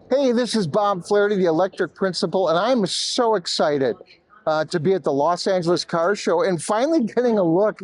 Hey, this is Bob Flaherty, the electric principal, and I'm so excited to be at the Los Angeles Car Show and finally getting a look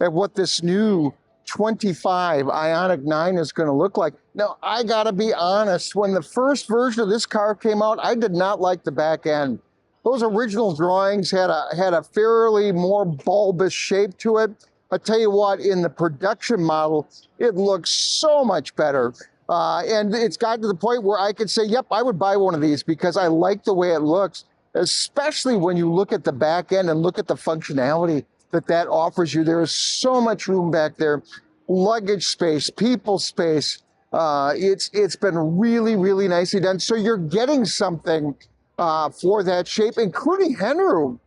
at what this new 25 Ioniq 9 is going to look like. Now, I got to be honest, when the first version of this car came out, I did not like the back end. Those original drawings had a fairly more bulbous shape to it. I tell you what, in the production model, it looks so much better. And it's gotten to the point where I could say, yep, I would buy one of these because I like the way it looks, especially when you look at the back end and look at the functionality that offers you. There is so much room back there, luggage space, people space. It's been really, really nicely done. So you're getting something for that shape, including headroom.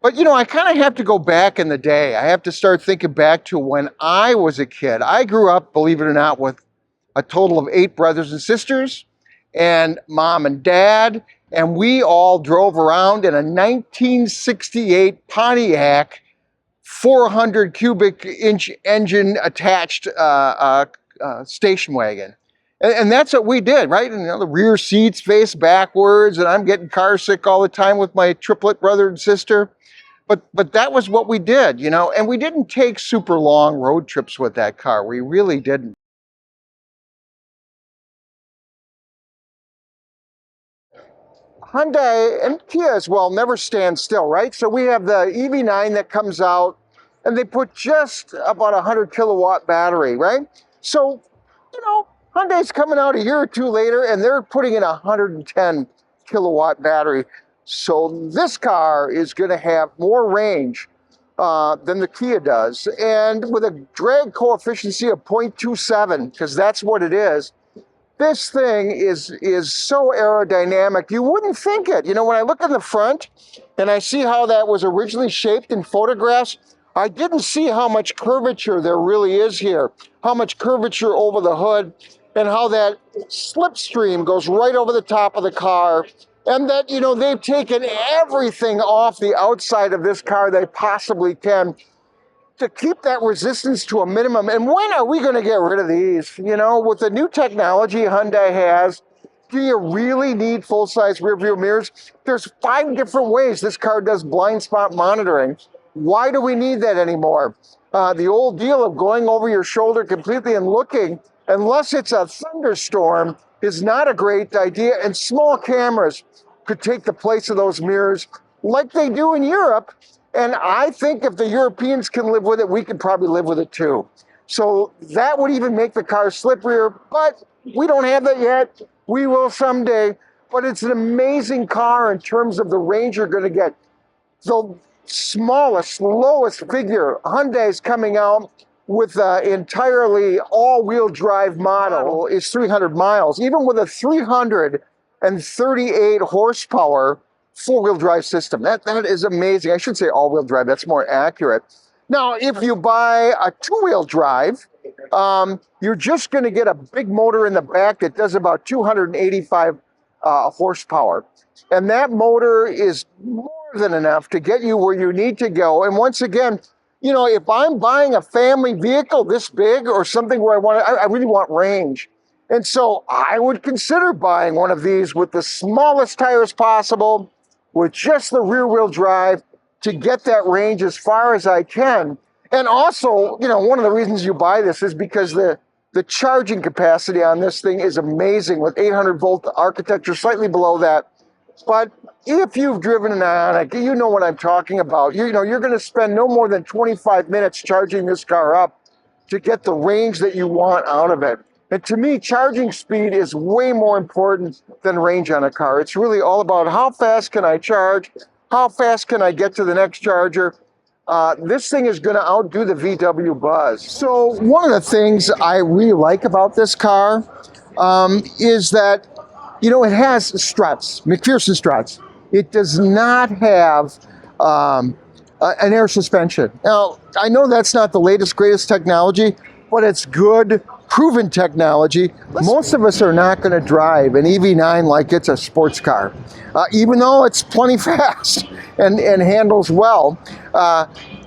But you know, I kind of have to go back in the day. I have to start thinking back to when I was a kid. I grew up, believe it or not, with a total of 8 brothers and sisters, and mom and dad, and we all drove around in a 1968 Pontiac 400 cubic inch engine attached station wagon. And that's what we did, right? And you know, the rear seats face backwards, and I'm getting car sick all the time with my triplet brother and sister. But that was what we did, you know, and we didn't take super long road trips with that car. We really didn't. Hyundai and Kia as well never stand still, right? So we have the EV9 that comes out and they put just about a 100 kilowatt battery, right? So, you know, Hyundai's coming out a year or two later and they're putting in a 110 kilowatt battery. So this car is going to have more range than the Kia does. And with a drag coefficient of 0.27, because that's what it is, this thing is so aerodynamic, you wouldn't think it. You know, when I look in the front and I see how that was originally shaped in photographs, I didn't see how much curvature there really is here, how much curvature over the hood, and how that slipstream goes right over the top of the car. And that, you know, they've taken everything off the outside of this car they possibly can to keep that resistance to a minimum. And when are we going to get rid of these? You know, with the new technology Hyundai has, do you really need full-size rear view mirrors? There's 5 different ways this car does blind spot monitoring. Why do we need that anymore? The old deal of going over your shoulder completely and looking, unless it's a thunderstorm, is not a great idea. And small cameras could take the place of those mirrors like they do in Europe. And I think if the Europeans can live with it, we could probably live with it too. So that would even make the car slipperier, but we don't have that yet. We will someday. But it's an amazing car in terms of the range you're going to get. The smallest, lowest figure, Hyundai's coming out with an entirely all-wheel drive model is 300 miles. Even with a 338 horsepower four-wheel drive system. That is amazing. I should say all-wheel drive. That's more accurate. Now, if you buy a two-wheel drive, you're just going to get a big motor in the back that does about 285 horsepower. And that motor is more than enough to get you where you need to go. And once again, you know, if I'm buying a family vehicle this big or something where I really want range. And so I would consider buying one of these with the smallest tires possible, with just the rear wheel drive to get that range as far as I can. And also, you know, one of the reasons you buy this is because the charging capacity on this thing is amazing with 800 volt architecture, slightly below that. But if you've driven an Ioniq, you know what I'm talking about. You know, you're going to spend no more than 25 minutes charging this car up to get the range that you want out of it. And to me, charging speed is way more important than range on a car. It's really all about how fast can I charge, how fast can I get to the next charger. This thing is going to outdo the VW Buzz. So one of the things I really like about this car is that, you know, it has struts, McPherson struts. It does not have an air suspension. Now, I know that's not the latest, greatest technology, but it's good proven technology. Most of us are not going to drive an EV9 like it's a sports car, even though it's plenty fast and handles well.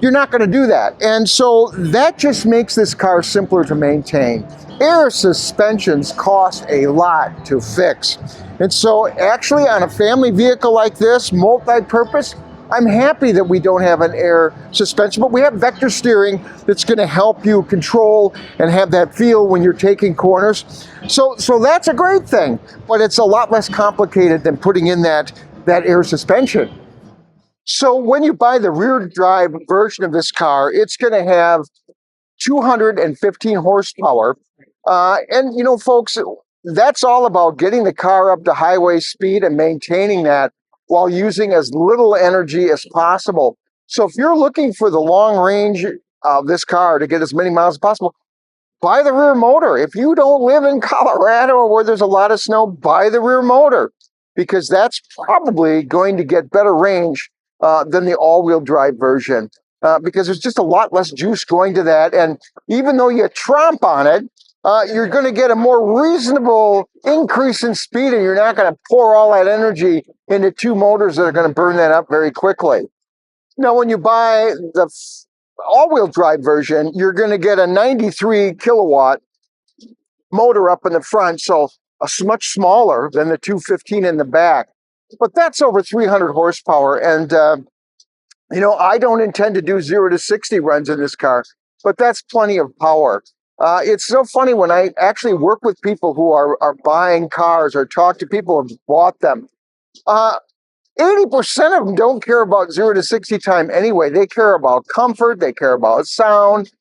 You're not going to do that. And so that just makes this car simpler to maintain. Air suspensions cost a lot to fix. And so actually on a family vehicle like this, multi-purpose, I'm happy that we don't have an air suspension, but we have vector steering that's going to help you control and have that feel when you're taking corners. So that's a great thing, but it's a lot less complicated than putting in that air suspension. So when you buy the rear drive version of this car, it's going to have 215 horsepower. And you know, folks, that's all about getting the car up to highway speed and maintaining that while using as little energy as possible. So if you're looking for the long range of this car to get as many miles as possible, buy the rear motor. If you don't live in Colorado or where there's a lot of snow, buy the rear motor, because that's probably going to get better range than the all-wheel drive version, because there's just a lot less juice going to that. And even though you tromp on it, you're going to get a more reasonable increase in speed, and you're not going to pour all that energy into two motors that are going to burn that up very quickly. Now, when you buy the all-wheel drive version, you're going to get a 93 kilowatt motor up in the front, so much smaller than the 215 in the back. But that's over 300 horsepower, and you know, I don't intend to do 0 to 60 runs in this car, but that's plenty of power. It's so funny when I actually work with people who are buying cars or talk to people who have bought them. 80% of them don't care about 0 to 60 time anyway. They care about comfort. They care about sound,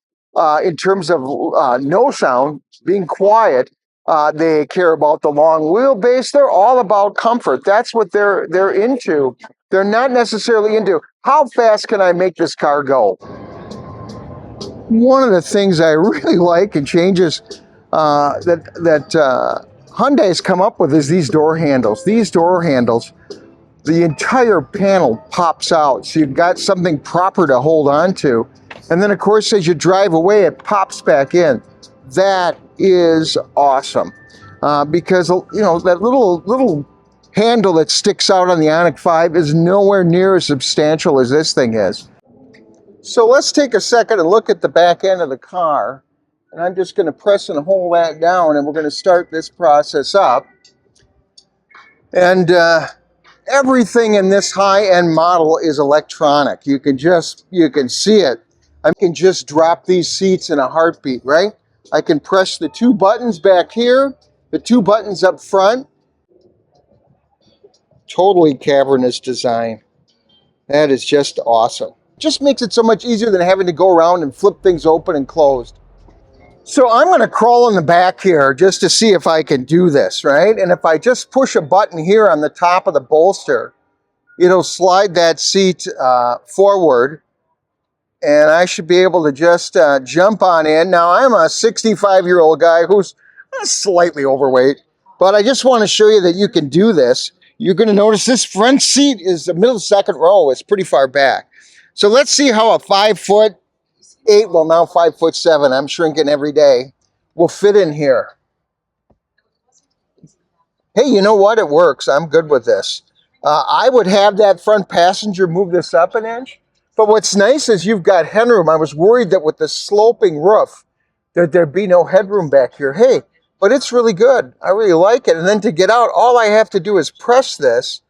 in terms of no sound, being quiet. They care about the long wheelbase. They're all about comfort. That's what they're into. They're not necessarily into how fast can I make this car go. One of the things I really like and changes that Hyundai's come up with is these door handles. These door handles, the entire panel pops out, so you've got something proper to hold on to. And then, of course, as you drive away, it pops back in. That is awesome, because you know that little handle that sticks out on the IONIQ 5 is nowhere near as substantial as this thing is. So let's take a second and look at the back end of the car. And I'm just going to press and hold that down, and we're going to start this process up. And everything in this high-end model is electronic. You can see it. I can just drop these seats in a heartbeat, right? I can press the two buttons back here, the two buttons up front. Totally cavernous design. That is just awesome. Just makes it so much easier than having to go around and flip things open and closed. So I'm going to crawl in the back here just to see if I can do this, right? And if I just push a button here on the top of the bolster, it'll slide that seat forward, and I should be able to just jump on in. Now, I'm a 65-year-old guy who's slightly overweight, but I just want to show you that you can do this. You're going to notice this front seat is the middle second row. It's pretty far back. So let's see how a 5'8", well, now 5'7", I'm shrinking every day, will fit in here. Hey, you know what? It works. I'm good with this. I would have that front passenger move this up an inch. But what's nice is you've got headroom. I was worried that with the sloping roof, that there'd be no headroom back here. Hey, but it's really good. I really like it. And then to get out, all I have to do is press this.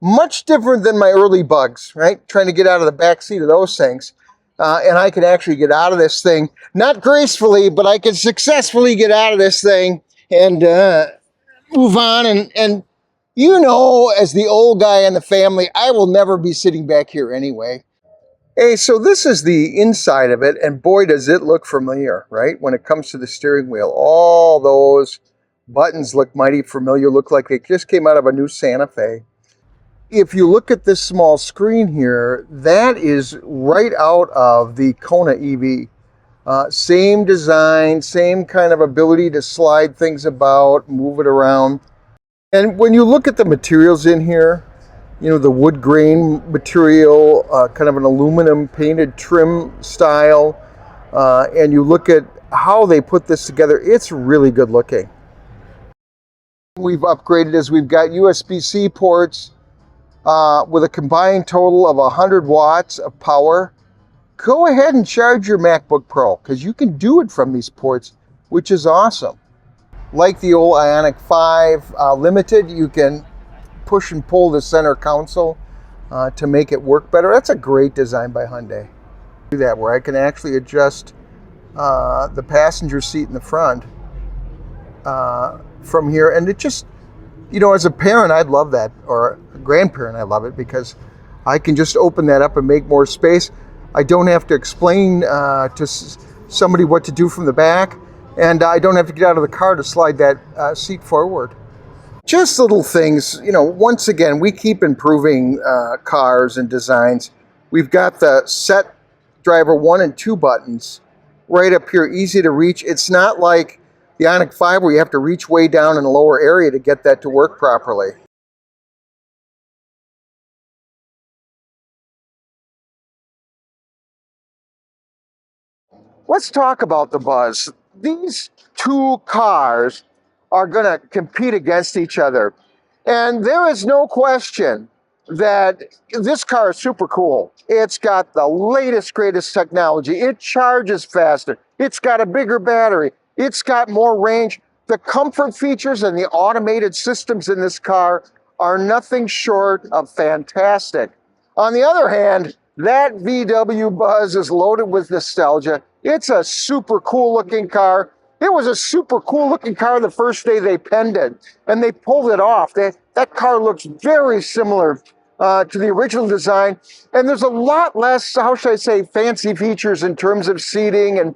Much different than my early bugs, right? Trying to get out of the back seat of those things. And I can actually get out of this thing, not gracefully, but I can successfully get out of this thing and move on. And you know, as the old guy in the family, I will never be sitting back here anyway. Hey, so this is the inside of it, and boy, does it look familiar, right? When it comes to the steering wheel, all those buttons look mighty familiar, look like they just came out of a new Santa Fe. If you look at this small screen here, that is right out of the Kona EV. Same design, same kind of ability to slide things about, move it around. And when you look at the materials in here, you know, the wood grain material, kind of an aluminum painted trim style, and you look at how they put this together, it's really good looking. We've upgraded as we've got USB-C ports with a combined total of 100 watts of power. Go ahead and charge your MacBook Pro because you can do it from these ports, which is awesome. Like the old IONIQ 5 Limited, you can push and pull the center console to make it work better. That's a great design by Hyundai. Do that where I can actually adjust the passenger seat in the front from here, and it just, you know, as a parent, I'd love that, or a grandparent, I love it because I can just open that up and make more space. I don't have to explain to somebody what to do from the back, and I don't have to get out of the car to slide that seat forward. Just little things, you know, once again, we keep improving cars and designs. We've got the set driver 1 and 2 buttons right up here, easy to reach. It's not like the IONIQ 5 where you have to reach way down in a lower area to get that to work properly. Let's talk about the buzz. These two cars are going to compete against each other. And there is no question that this car is super cool. It's got the latest, greatest technology. It charges faster. It's got a bigger battery. It's got more range. The comfort features and the automated systems in this car are nothing short of fantastic. On the other hand, that VW Buzz is loaded with nostalgia. It's a super cool looking car. It was a super cool looking car the first day they penned it, and they pulled it off. That car looks very similar to the original design, and there's a lot less, how should I say, fancy features in terms of seating and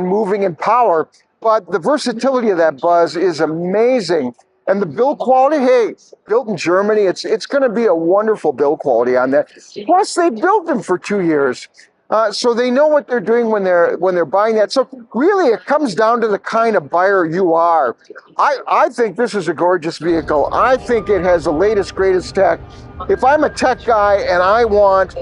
moving and power, but the versatility of that Buzz is amazing. And the build quality, hey, built in Germany, it's going to be a wonderful build quality on that. Plus, they built them for 2 years. So they know what they're doing when they're buying that. So really, it comes down to the kind of buyer you are. I think this is a gorgeous vehicle. I think it has the latest, greatest tech. If I'm a tech guy and I want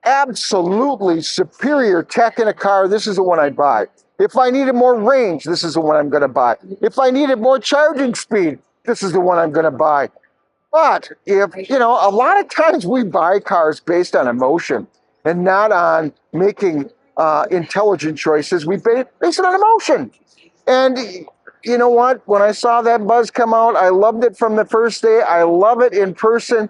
absolutely superior tech in a car, this is the one I'd buy. If I needed more range, this is the one I'm going to buy. If I needed more charging speed, this is the one I'm going to buy. But if, you know, a lot of times we buy cars based on emotion and not on making intelligent choices. We base it on emotion. And you know what? When I saw that Buzz come out, I loved it from the first day. I love it in person.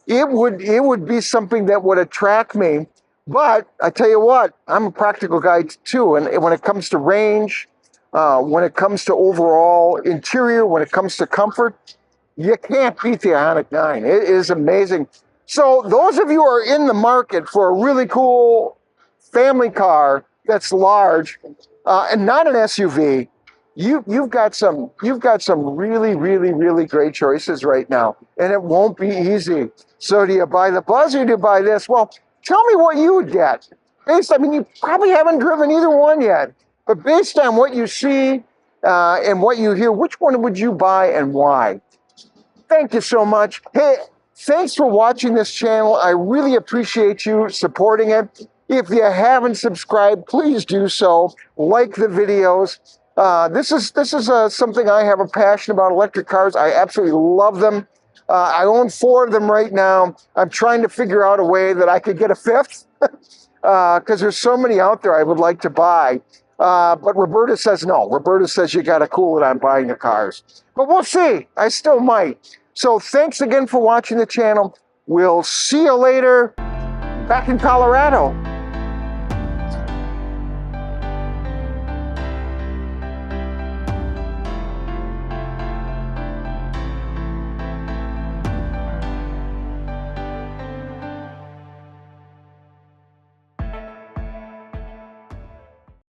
It would be something that would attract me. But I tell you what, I'm a practical guy too. And when it comes to range, when it comes to overall interior, when it comes to comfort, you can't beat the IONIQ 9. It is amazing. So those of you who are in the market for a really cool family car that's large and not an SUV, you've got some really great choices right now, and it won't be easy. So do you buy the Buzz or do you buy this? Well, tell me what you would get. I mean, you probably haven't driven either one yet, but based on what you see and what you hear, which one would you buy and why? Thank you so much. Hey, thanks for watching this channel. I really appreciate you supporting it. If you haven't subscribed, please do so. Like the videos. This is something I have a passion about, electric cars. I absolutely love them. I own 4 of them right now. I'm trying to figure out a way that I could get a 5th because there's so many out there I would like to buy. But Roberta says no. Roberta says you got to cool it on buying the cars. But we'll see. I still might. So thanks again for watching the channel. We'll see you later back in Colorado.